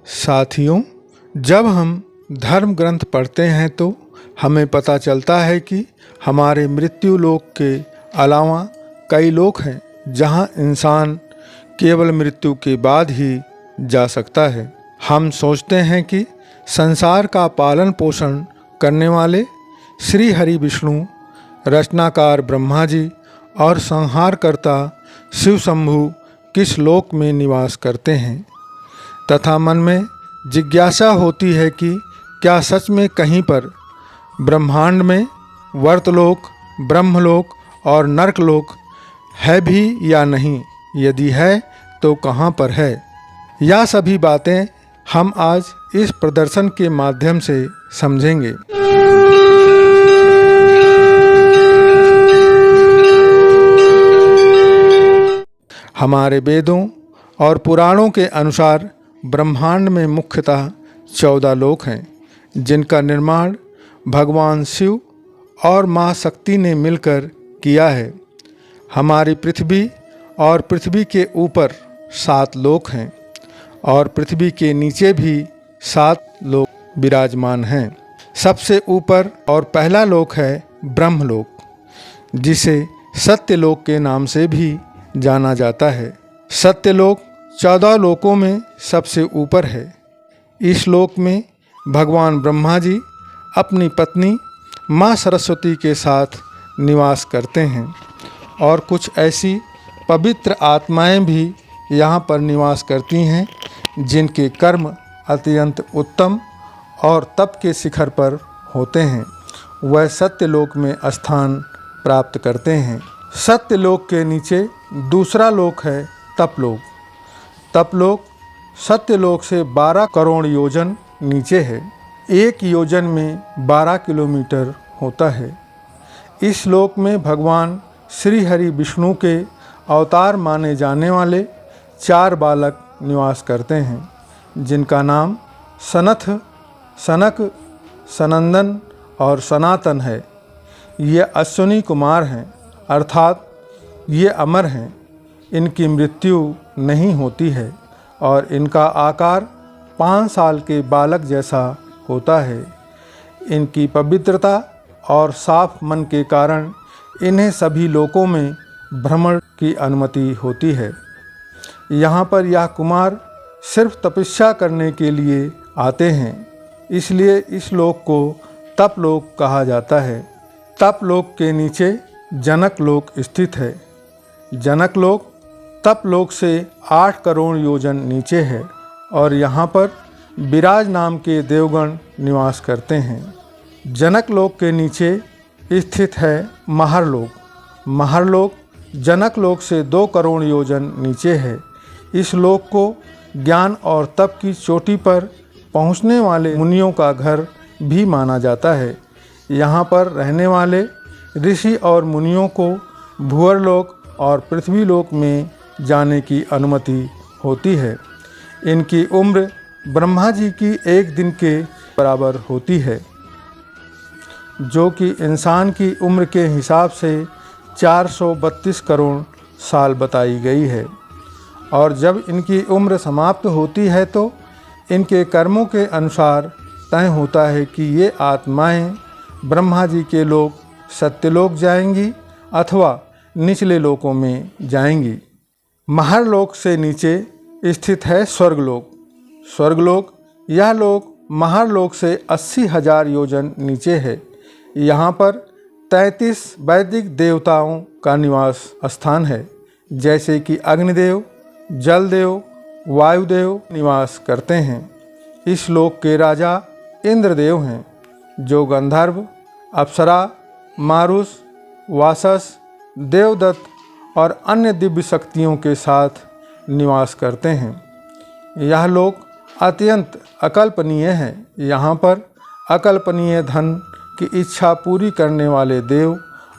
साथियों, जब हम धर्म ग्रंथ पढ़ते हैं तो हमें पता चलता है कि हमारे मृत्यु लोक के अलावा कई लोक हैं जहां इंसान केवल मृत्यु के बाद ही जा सकता है। हम सोचते हैं कि संसार का पालन पोषण करने वाले श्री हरि विष्णु, रचनाकार ब्रह्मा जी और संहारकर्ता शिव शंभु किस लोक में निवास करते हैं तथा मन में जिज्ञासा होती है कि क्या सच में कहीं पर ब्रह्मांड में वर्तलोक, ब्रह्मलोक और नरकलोक है भी या नहीं, यदि है तो कहाँ पर है। यह सभी बातें हम आज इस प्रदर्शन के माध्यम से समझेंगे। हमारे वेदों और पुराणों के अनुसार ब्रह्मांड में मुख्यतः 14 लोक हैं जिनका निर्माण भगवान शिव और माँ शक्ति ने मिलकर किया है। हमारी पृथ्वी और पृथ्वी के ऊपर 7 लोक हैं और पृथ्वी के नीचे भी 7 लोक विराजमान हैं। सबसे ऊपर और पहला लोक है ब्रह्मलोक, जिसे सत्यलोक के नाम से भी जाना जाता है। सत्यलोक 14 लोकों में सबसे ऊपर है। इस लोक में भगवान ब्रह्मा जी अपनी पत्नी माँ सरस्वती के साथ निवास करते हैं और कुछ ऐसी पवित्र आत्माएं भी यहाँ पर निवास करती हैं जिनके कर्म अत्यंत उत्तम और तप के शिखर पर होते हैं। वह सत्यलोक में स्थान प्राप्त करते हैं। सत्यलोक के नीचे दूसरा लोक है तपलोक। तपलोक सत्यलोक से 12 करोड़ योजन नीचे है। 1 योजन में 12 किलोमीटर होता है। इस लोक में भगवान श्री हरि विष्णु के अवतार माने जाने वाले 4 बालक निवास करते हैं, जिनका नाम सनथ, सनक, सनंदन और सनातन है। ये अश्विनी कुमार हैं, अर्थात ये अमर हैं। इनकी मृत्यु नहीं होती है और इनका आकार 5 साल के बालक जैसा होता है। इनकी पवित्रता और साफ मन के कारण इन्हें सभी लोकों में भ्रमण की अनुमति होती है। यहाँ पर यह कुमार सिर्फ तपस्या करने के लिए आते हैं, इसलिए इस लोक को तपलोक कहा जाता है। तपलोक के नीचे जनकलोक स्थित है। जनकलोक तपलोक से 8 करोड़ योजन नीचे है और यहाँ पर विराज नाम के देवगण निवास करते हैं। जनकलोक के नीचे स्थित है महरलोक। महरलोक जनकलोक से 2 करोड़ योजन नीचे है। इस लोक को ज्ञान और तप की चोटी पर पहुँचने वाले मुनियों का घर भी माना जाता है। यहाँ पर रहने वाले ऋषि और मुनियों को भूअरलोक और पृथ्वीलोक में जाने की अनुमति होती है। इनकी उम्र ब्रह्मा जी की 1 दिन के बराबर होती है, जो कि इंसान की उम्र के हिसाब से 432 करोड़ साल बताई गई है। और जब इनकी उम्र समाप्त होती है तो इनके कर्मों के अनुसार तय होता है कि ये आत्माएं ब्रह्मा जी के लोक सत्यलोक जाएंगी अथवा निचले लोकों में जाएंगी। महरलोक से नीचे स्थित है स्वर्गलोक। स्वर्गलोक यह लोक महरलोक से 80,000 योजन नीचे है। यहाँ पर 33 वैदिक देवताओं का निवास स्थान है, जैसे कि अग्निदेव, जलदेव, वायुदेव निवास करते हैं। इस लोक के राजा इंद्रदेव हैं, जो गंधर्व, अप्सरा, मारुस, वासस, देवदत्त और अन्य दिव्य शक्तियों के साथ निवास करते हैं। यह लोक अत्यंत अकल्पनीय है। यहाँ पर अकल्पनीय धन की इच्छा पूरी करने वाले देव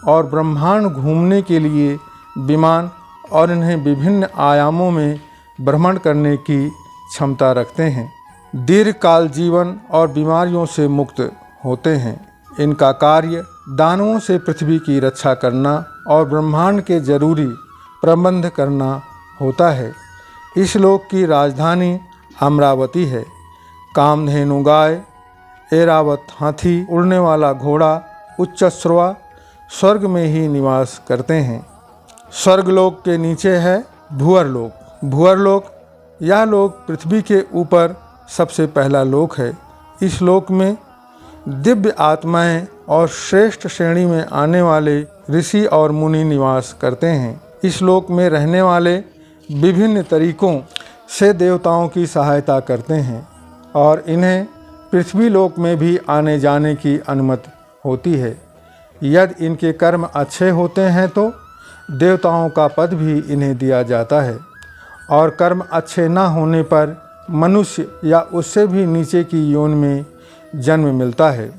और ब्रह्मांड घूमने के लिए विमान और इन्हें विभिन्न आयामों में भ्रमण करने की क्षमता रखते हैं। दीर्घकाल जीवन और बीमारियों से मुक्त होते हैं। इनका कार्य दानवों से पृथ्वी की रक्षा करना और ब्रह्मांड के जरूरी प्रबंध करना होता है। इस लोक की राजधानी अमरावती है। कामधेनु गाय, ऐरावत हाथी, उड़ने वाला घोड़ा, उच्चश्रवा स्वर्ग में ही निवास करते हैं। स्वर्गलोक के नीचे है भूअरलोक। भूअरलोक यह लोक पृथ्वी के ऊपर सबसे पहला लोक है। इस लोक में दिव्य आत्माएं और श्रेष्ठ श्रेणी में आने वाले ऋषि और मुनि निवास करते हैं। इस लोक में रहने वाले विभिन्न तरीकों से देवताओं की सहायता करते हैं और इन्हें पृथ्वी लोक में भी आने जाने की अनुमति होती है। यदि इनके कर्म अच्छे होते हैं तो देवताओं का पद भी इन्हें दिया जाता है और कर्म अच्छे न होने पर मनुष्य या उससे भी नीचे की योनि में जन्म मिलता है।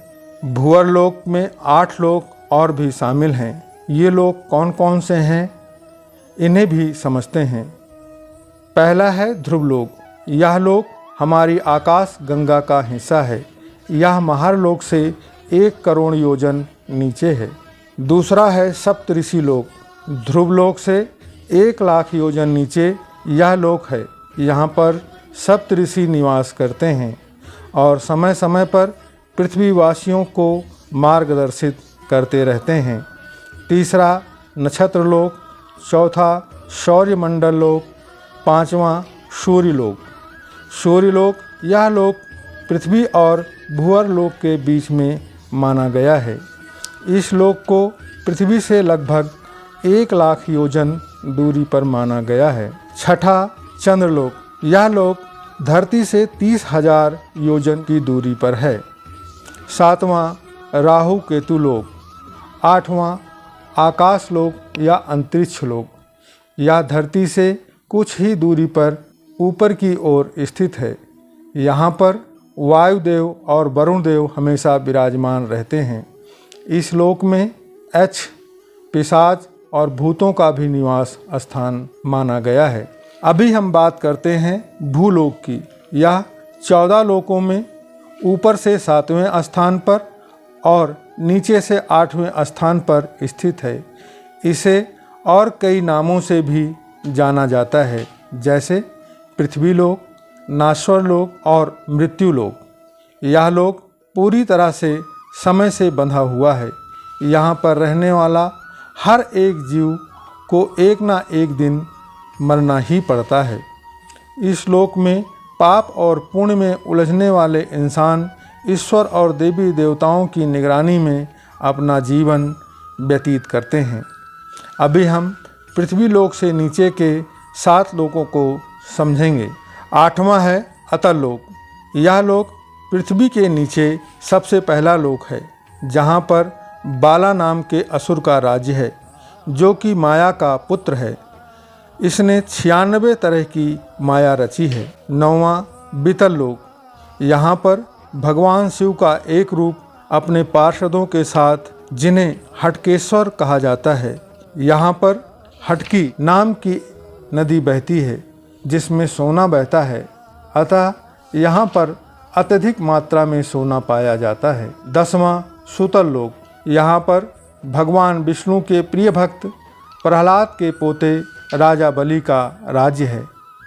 भूअर लोक में 8 लोक और भी शामिल हैं। ये लोक कौन कौन से हैं इन्हें भी समझते हैं। पहला है ध्रुवलोक। यह लोक हमारी आकाश गंगा का हिस्सा है। यह महारलोक से 1 करोड़ योजन नीचे है। दूसरा है सप्तऋषि लोक। ध्रुवलोक से 1 लाख योजन नीचे यह लोक है। यहाँ पर सप्तऋषि निवास करते हैं और समय समय पर पृथ्वीवासियों को मार्गदर्शित करते रहते हैं। तीसरा नक्षत्रलोक, चौथा सौर्यमंडल लोक, 5वां सूर्यलोक। सूर्यलोक यह लोक पृथ्वी और भूअर लोक के बीच में माना गया है। इस लोक को पृथ्वी से लगभग 1 लाख योजन दूरी पर माना गया है। छठा चंद्रलोक। यह लोक धरती से 30,000 योजन की दूरी पर है। 7वां राहु केतु लोक। 8वां आकाश लोक या अंतरिक्ष लोक। यह धरती से कुछ ही दूरी पर ऊपर की ओर स्थित है। यहाँ पर वायुदेव और वरुण देव हमेशा विराजमान रहते हैं। इस लोक में यक्ष, पिशाच और भूतों का भी निवास स्थान माना गया है। अभी हम बात करते हैं भूलोक की। यह 14 लोकों में ऊपर से 7वें स्थान पर और नीचे से 8वें स्थान पर स्थित है। इसे और कई नामों से भी जाना जाता है, जैसे पृथ्वीलोक, नाश्वरलोक और मृत्युलोक। यह लोक पूरी तरह से समय से बंधा हुआ है। यहाँ पर रहने वाला हर एक जीव को एक ना एक दिन मरना ही पड़ता है। इस लोक में पाप और पुण्य में उलझने वाले इंसान ईश्वर और देवी देवताओं की निगरानी में अपना जीवन व्यतीत करते हैं। अभी हम पृथ्वी लोक से नीचे के 7 लोकों को समझेंगे। 8वां है अतल लोक। यह लोक पृथ्वी के नीचे सबसे पहला लोक है, जहाँ पर बाला नाम के असुर का राज्य है, जो कि माया का पुत्र है। इसने 96 तरह की माया रची है। 9वां बीतल लोक। यहाँ पर भगवान शिव का एक रूप अपने पार्षदों के साथ, जिन्हें हटकेश्वर कहा जाता है। यहाँ पर हटकी नाम की नदी बहती है, जिसमें सोना बहता है, अतः यहाँ पर अत्यधिक मात्रा में सोना पाया जाता है। 10वां सूतल लोक। यहाँ पर भगवान विष्णु के प्रिय भक्त प्रहलाद के पोते राजा बलि का राज्य है,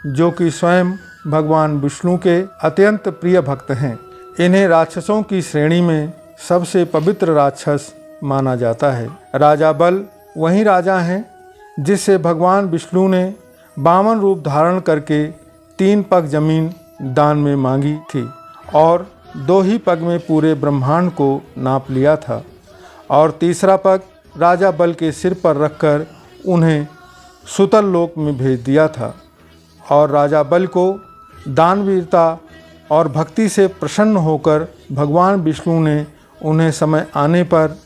जो कि स्वयं भगवान विष्णु के अत्यंत प्रिय भक्त हैं। इन्हें राक्षसों की श्रेणी में सबसे पवित्र राक्षस माना जाता है। राजा बल वही राजा हैं जिससे भगवान विष्णु ने वामन रूप धारण करके 3 पग जमीन दान में मांगी थी और 2 ही पग में पूरे ब्रह्मांड को नाप लिया था और तीसरा पग राजा बल के सिर पर रखकर उन्हें सुतल लोक में भेज दिया था। और राजा बल को दानवीरता और भक्ति से प्रसन्न होकर भगवान विष्णु ने उन्हें समय आने पर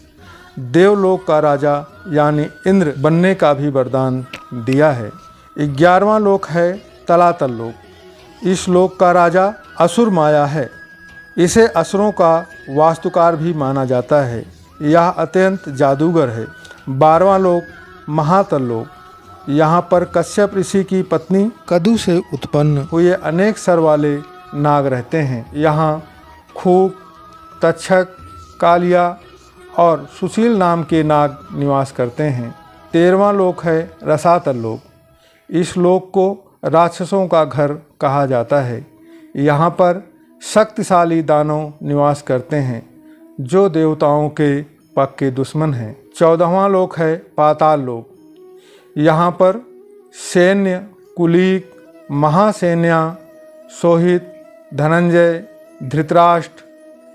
देवलोक का राजा यानी इंद्र बनने का भी वरदान दिया है। 11वां लोक है तलातल लोक। इस लोक का राजा असुर माया है। इसे असुरों का वास्तुकार भी माना जाता है। यह अत्यंत जादूगर है। 12वां लोक महातल लोक। यहाँ पर कश्यप ऋषि की पत्नी कदु से उत्पन्न हुए अनेक सर वाले नाग रहते हैं। यहाँ खूक, तक्षक, कालिया और सुशील नाम के नाग निवास करते हैं। 13वां लोक है रसातल लोक। इस लोक को राक्षसों का घर कहा जाता है। यहाँ पर शक्तिशाली दानव निवास करते हैं जो देवताओं के पक्के दुश्मन हैं। 14वां लोक है पाताल लोक। यहाँ पर सैन्य, कुलीक, महासेना, सोहित, धनंजय, धृतराष्ट्र,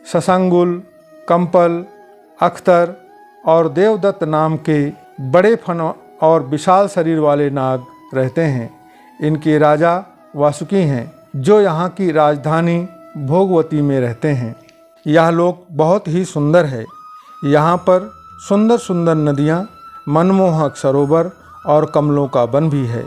ससंगुल, कंपल, अख्तर और देवदत्त नाम के बड़े फन और विशाल शरीर वाले नाग रहते हैं। इनके राजा वासुकी हैं जो यहाँ की राजधानी भोगवती में रहते हैं। यह लोक बहुत ही सुंदर है। यहाँ पर सुंदर सुंदर नदियाँ, मनमोहक सरोवर और कमलों का वन भी है।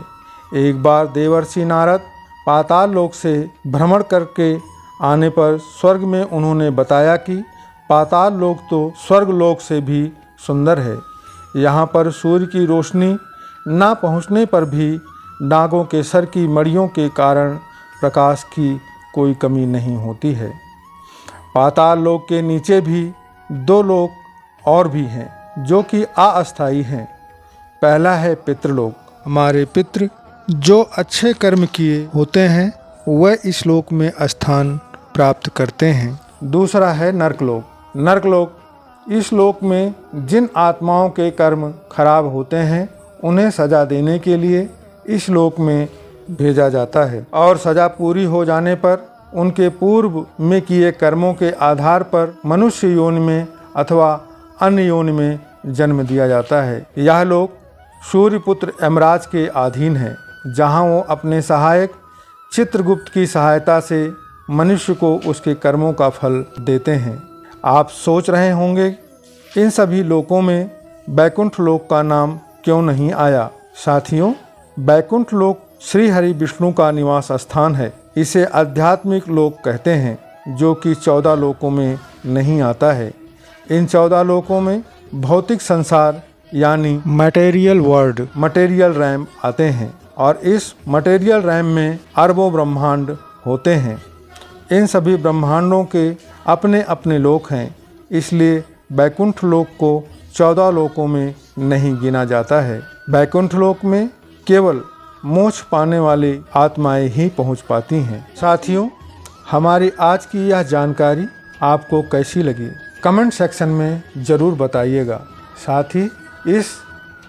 एक बार देवर्षि नारद पाताल लोक से भ्रमण करके आने पर स्वर्ग में उन्होंने बताया कि पाताल लोक तो स्वर्ग लोक से भी सुंदर है। यहाँ पर सूर्य की रोशनी ना पहुँचने पर भी नागों के सर की मड़ियों के कारण प्रकाश की कोई कमी नहीं होती है। पाताल लोक के नीचे भी 2 लोक और भी हैं जो कि अस्थायी हैं। पहला है पितृलोक। हमारे पितृ जो अच्छे कर्म किए होते हैं वह इस लोक में स्थान प्राप्त करते हैं। दूसरा है नरकलोक। नरकलोक, इस लोक में जिन आत्माओं के कर्म खराब होते हैं उन्हें सजा देने के लिए इस लोक में भेजा जाता है और सजा पूरी हो जाने पर उनके पूर्व में किए कर्मों के आधार पर मनुष्य योनि में अथवा अन्य योनि में जन्म दिया जाता है। यह लोक सूर्यपुत्र यमराज के अधीन है, जहाँ वो अपने सहायक चित्रगुप्त की सहायता से मनुष्य को उसके कर्मों का फल देते हैं। आप सोच रहे होंगे इन सभी लोकों में बैकुंठ लोक का नाम क्यों नहीं आया। साथियों, बैकुंठ लोक श्री हरि विष्णु का निवास स्थान है। इसे आध्यात्मिक लोक कहते हैं जो कि 14 लोकों में नहीं आता है। इन 14 लोकों में भौतिक संसार यानी मटेरियल वर्ल्ड, मटेरियल रैम आते हैं और इस मटेरियल रैम में अरबों ब्रह्मांड होते हैं। इन सभी ब्रह्मांडों के अपने अपने लोक हैं, इसलिए बैकुंठ लोक को 14 लोकों में नहीं गिना जाता है। बैकुंठ लोक में केवल मोक्ष पाने वाली आत्माएं ही पहुंच पाती हैं। साथियों, हमारी आज की यह जानकारी आपको कैसी लगी कमेंट सेक्शन में ज़रूर बताइएगा। साथ ही इस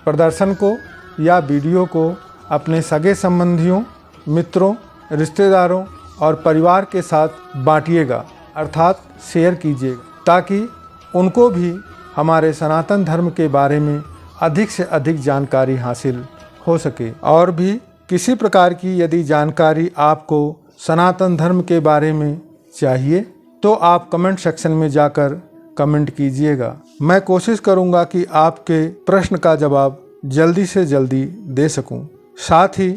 प्रदर्शन को या वीडियो को अपने सगे संबंधियों, मित्रों, रिश्तेदारों और परिवार के साथ बांटिएगा, अर्थात शेयर कीजिएगा, ताकि उनको भी हमारे सनातन धर्म के बारे में अधिक से अधिक जानकारी हासिल हो सके। और भी किसी प्रकार की यदि जानकारी आपको सनातन धर्म के बारे में चाहिए तो आप कमेंट सेक्शन में जाकर कमेंट कीजिएगा। मैं कोशिश करूंगा कि आपके प्रश्न का जवाब जल्दी से जल्दी दे सकूं। साथ ही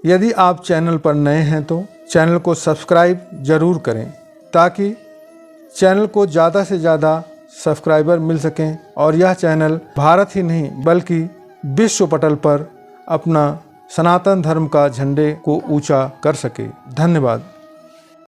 यदि आप चैनल पर नए हैं तो चैनल को सब्सक्राइब ज़रूर करें, ताकि चैनल को ज़्यादा से ज़्यादा सब्सक्राइबर मिल सकें और यह चैनल भारत ही नहीं बल्कि विश्व पटल पर अपना सनातन धर्म का झंडे को ऊंचा कर सके। धन्यवाद।